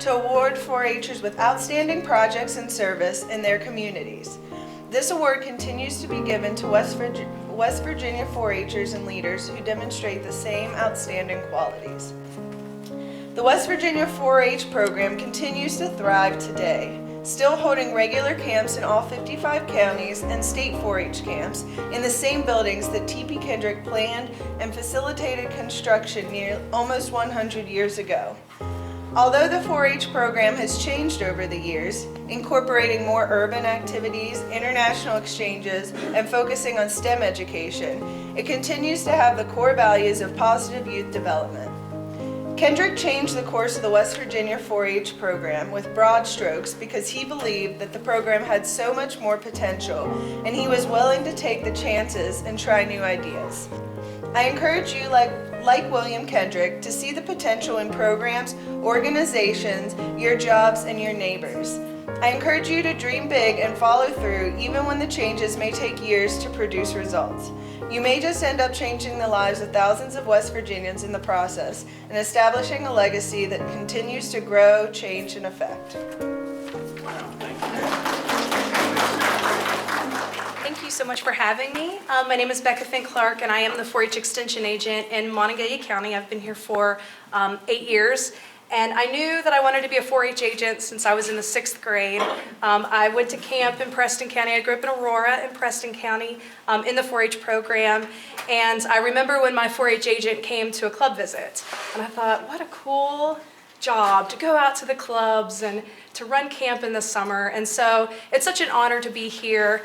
to award 4-Hers with outstanding projects and service in their communities. This award continues to be given to West Virginia 4-Hers and leaders who demonstrate the same outstanding qualities. The West Virginia 4-H program continues to thrive today, still holding regular camps in all 55 counties and state 4-H camps in the same buildings that T.P. Kendrick planned and facilitated construction almost 100 years ago. Although the 4-H program has changed over the years, incorporating more urban activities, international exchanges, and focusing on STEM education, it continues to have the core values of positive youth development. Kendrick changed the course of the West Virginia 4-H program with broad strokes because he believed that the program had so much more potential and he was willing to take the chances and try new ideas. I encourage you, like William Kendrick, to see the potential in programs, organizations, your jobs, and your neighbors. I encourage you to dream big and follow through even when the changes may take years to produce results. You may just end up changing the lives of thousands of West Virginians in the process and establishing a legacy that continues to grow, change, and affect. Thank you so much for having me. My name is Becca Finn Clark, and I am the 4-H Extension Agent in Monongalia County. I've been here for 8 years, and I knew that I wanted to be a 4-H agent since I was in the 6th grade. I went to camp in Preston County. I grew up in Aurora in Preston County in the 4-H program, and I remember when my 4-H agent came to a club visit, and I thought, what a cool job to go out to the clubs and to run camp in the summer. And so it's such an honor to be here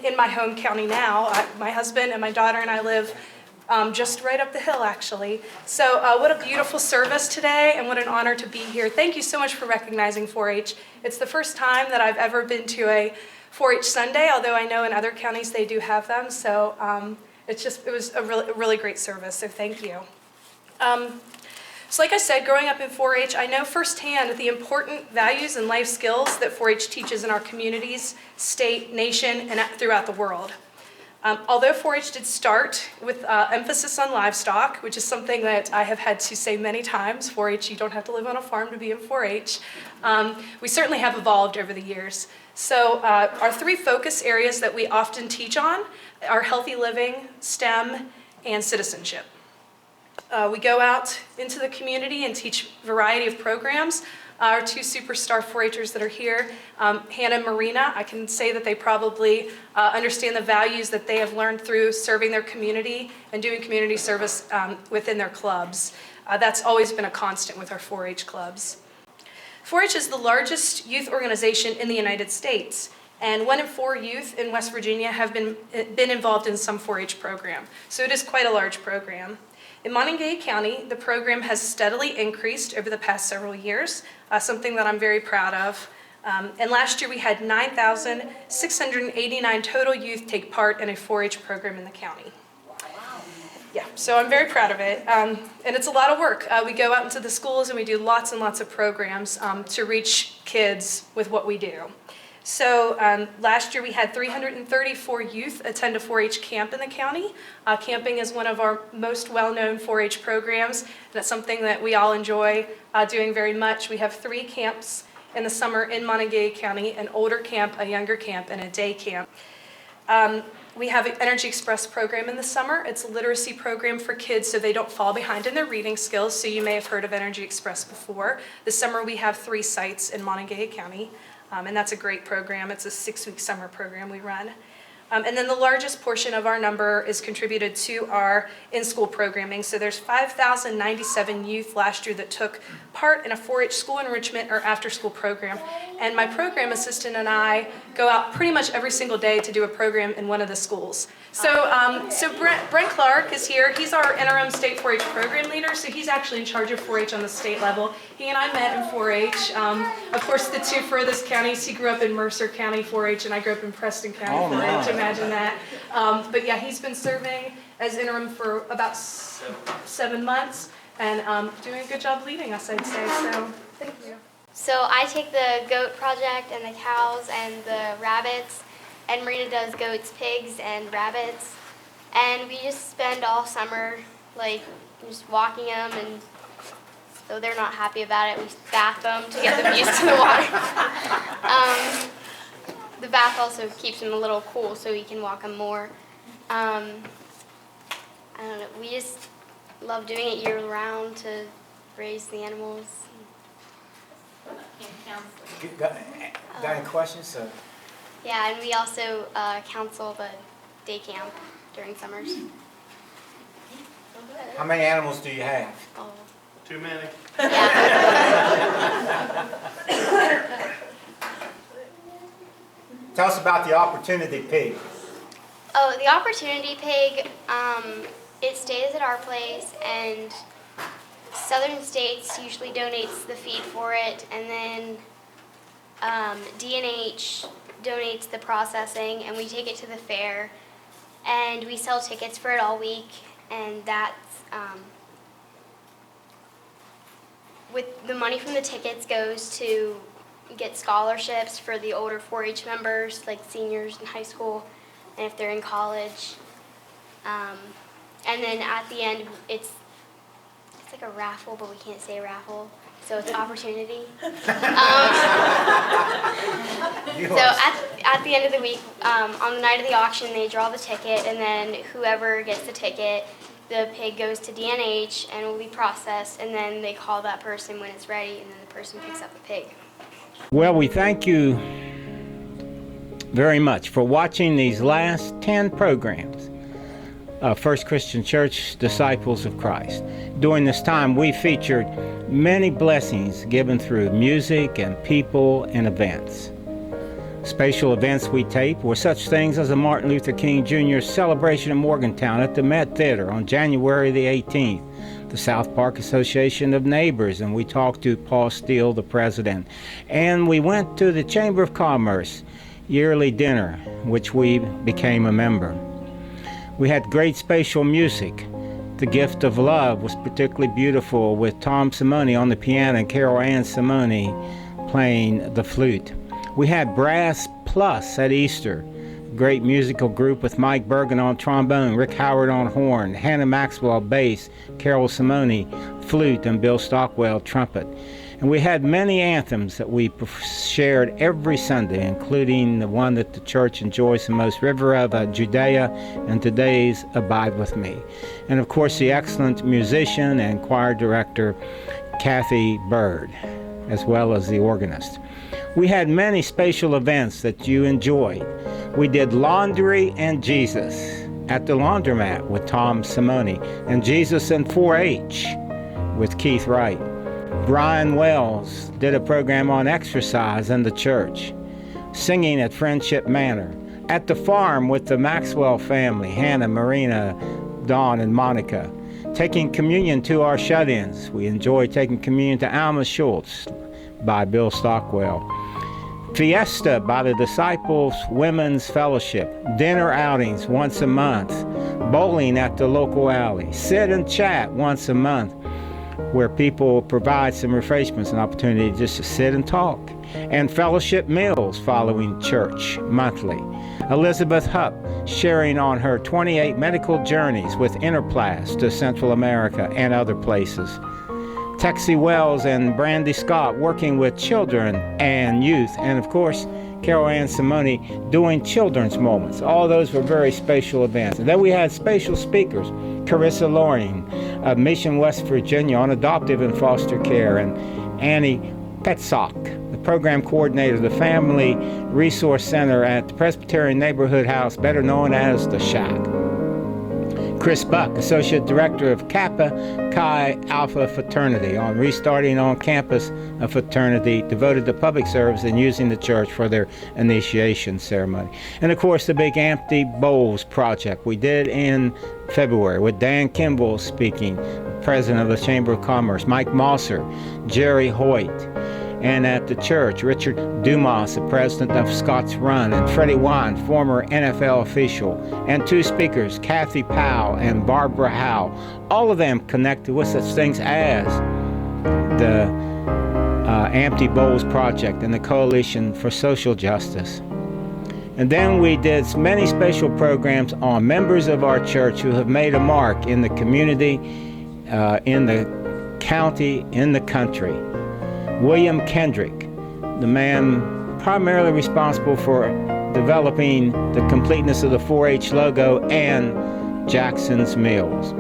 in my home county now. My husband and my daughter and I live just right up the hill, actually. So what a beautiful service today, and what an honor to be here. Thank you so much for recognizing 4-H. It's the first time that I've ever been to a 4-H Sunday, although I know in other counties they do have them. So it was a really great service, so thank you. So like I said, growing up in 4-H, I know firsthand the important values and life skills that 4-H teaches in our communities, state, nation, and throughout the world. Although 4-H did start with emphasis on livestock, which is something that I have had to say many times, 4-H, you don't have to live on a farm to be in 4-H, we certainly have evolved over the years. So our 3 focus areas that we often teach on are healthy living, STEM, and citizenship. We go out into the community and teach a variety of programs. Our 2 superstar 4-Hers that are here, Hannah and Marina, I can say that they probably understand the values that they have learned through serving their community and doing community service within their clubs. That's always been a constant with our 4-H clubs. 4-H is the largest youth organization in the United States, and 1 in 4 youth in West Virginia have been involved in some 4-H program. So it is quite a large program. In Monongalia County, the program has steadily increased over the past several years, something that I'm very proud of. And last year we had 9,689 total youth take part in a 4-H program in the county. Yeah, so I'm very proud of it. And it's a lot of work. We go out into the schools and we do lots and lots of programs to reach kids with what we do. So last year we had 334 youth attend a 4-H camp in the county. Camping is one of our most well-known 4-H programs. That's something that we all enjoy doing very much. We have 3 camps in the summer in Monongalia County, an older camp, a younger camp, and a day camp. We have an Energy Express program in the summer. It's a literacy program for kids so they don't fall behind in their reading skills. So you may have heard of Energy Express before. This summer we have 3 sites in Monongalia County. And that's a great program. It's a 6-week summer program we run. And then the largest portion of our number is contributed to our in-school programming. So there's 5,097 youth last year that took part in a 4-H school enrichment or after-school program. And my program assistant and I go out pretty much every single day to do a program in one of the schools. So Brent Clark is here. He's our interim state 4-H program leader, so he's actually in charge of 4-H on the state level. He and I met in 4-H. Of course, the 2 furthest counties, he grew up in Mercer County 4-H, and I grew up in Preston County 4-H. Imagine that. But yeah, he's been serving as interim for about 7 months, and doing a good job leading us, I'd say. So thank you. So I take the goat project and the cows and the rabbits, and Marina does goats, pigs, and rabbits. And we just spend all summer like just walking them and so they're not happy about it. We bath them to get them used to the water. The bath also keeps him a little cool, so we can walk him more. I don't know. We just love doing it year round to raise the animals. Got any questions? So, Yeah, and we also counsel the day camp during summers. how many animals do you have? Oh. Too many. Yeah. Tell us about the Opportunity Pig. Oh, the Opportunity Pig, it stays at our place, and Southern States usually donates the feed for it, and then D&H donates the processing, and we take it to the fair, and we sell tickets for it all week, and that's, with the money from the tickets goes to get scholarships for the older 4-H members, like seniors in high school, and if they're in college. And then at the end, it's like a raffle, but we can't say raffle, so it's opportunity. So at the end of the week, on the night of the auction, they draw the ticket, and then whoever gets the ticket, the pig goes to D&H and will be processed, and then they call that person when it's ready, and then the person picks up the pig. Well, we thank you very much for watching these last 10 programs of First Christian Church Disciples of Christ. During this time, we featured many blessings given through music and people and events. Special events we taped were such things as the Martin Luther King Jr. celebration in Morgantown at the Met Theater on January the 18th, the South Park Association of Neighbors, and we talked to Paul Steele, the president. And we went to the Chamber of Commerce yearly dinner, which we became a member. We had great spatial music. The Gift of Love was particularly beautiful with Tom Simone on the piano and Carol Ann Simone playing the flute. We had Brass Plus at Easter, great musical group with Mike Bergen on trombone, Rick Howard on horn, Hannah Maxwell bass, Carol Simone flute, and Bill Stockwell trumpet. And we had many anthems that we shared every Sunday, including the one that the church enjoys the most, River of Judea, and today's Abide With Me. And of course the excellent musician and choir director, Kathy Bird, as well as the organist. We had many spatial events that you enjoyed. We did Laundry and Jesus at the Laundromat with Tom Simone, and Jesus and 4-H with Keith Wright. Brian Wells did a program on exercise in the church. Singing at Friendship Manor. At the farm with the Maxwell family, Hannah, Marina, Dawn, and Monica. Taking communion to our shut-ins. We enjoyed taking communion to Alma Schultz by Bill Stockwell. Fiesta by the Disciples Women's Fellowship. Dinner outings once a month. Bowling at the local alley. Sit and chat once a month, where people provide some refreshments and opportunity just to sit and talk. And fellowship meals following church monthly. Elizabeth Hupp sharing on her 28 medical journeys with Interplast to Central America and other places. Texie Wells and Brandy Scott working with children and youth. And of course, Carol Ann Simone doing children's moments. All those were very spatial events. And then we had spatial speakers. Carissa Loring of Mission, West Virginia on adoptive and foster care, and Annie Petzock, the program coordinator of the Family Resource Center at the Presbyterian Neighborhood House, better known as the Shack. Chris Buck, Associate Director of Kappa Chi Alpha Fraternity, on restarting on campus a fraternity devoted to public service and using the church for their initiation ceremony. And of course the Big Empty Bowls project we did in February with Dan Kimball speaking, President of the Chamber of Commerce, Mike Mosser, Jerry Hoyt, and at the church, Richard Dumas, the president of Scott's Run, and Freddie Wine, former NFL official, and two speakers, Kathy Powell and Barbara Howe, all of them connected with such things as the Empty Bowls Project and the Coalition for Social Justice. And then we did many special programs on members of our church who have made a mark in the community, in the county, in the country. William Kendrick, the man primarily responsible for developing the completeness of the 4-H logo, and Jackson's Mills.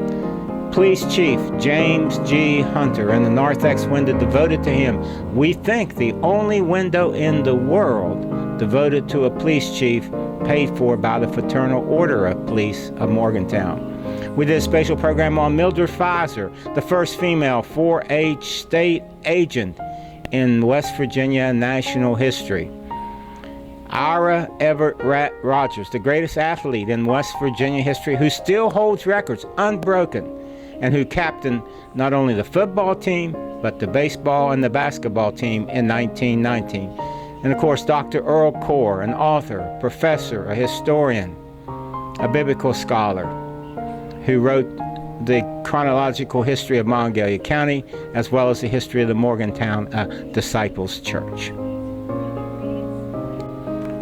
Police Chief James G. Hunter and the Narthex window devoted to him. We think the only window in the world devoted to a police chief, paid for by the Fraternal Order of Police of Morgantown. We did a special program on Mildred Pfizer, the first female 4-H state agent in West Virginia national history. Ira Everett Rogers, the greatest athlete in West Virginia history, who still holds records unbroken, and who captained not only the football team, but the baseball and the basketball team in 1919. And of course, Dr. Earl Core, an author, professor, a historian, a biblical scholar, who wrote the chronological history of Monongalia County, as well as the history of the Morgantown Disciples Church.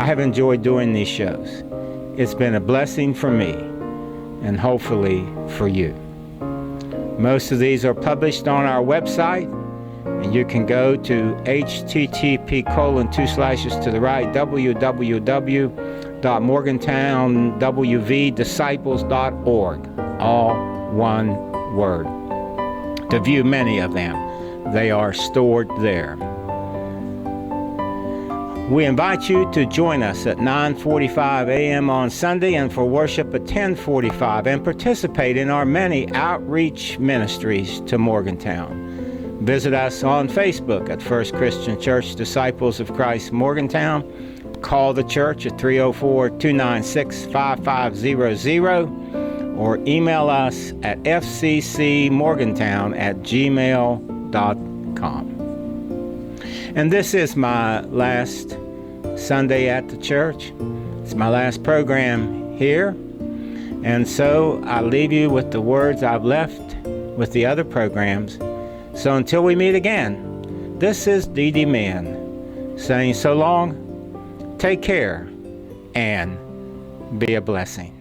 I have enjoyed doing these shows. It's been a blessing for me, and hopefully for you. Most of these are published on our website, and you can go to http://www.morgantownwvdisciples.org, all one word. To view many of them, they are stored there. We invite you to join us at 9:45 a.m. on Sunday and for worship at 10:45, and participate in our many outreach ministries to Morgantown. Visit us on Facebook at First Christian Church Disciples of Christ Morgantown. Call the church at 304-296-5500, or email us at fccmorgantown@gmail.com. And this is my last Sunday at the church. It's my last program here. And so I leave you with the words I've left with the other programs. So until we meet again, this is D.D. Mann saying so long, take care, and be a blessing.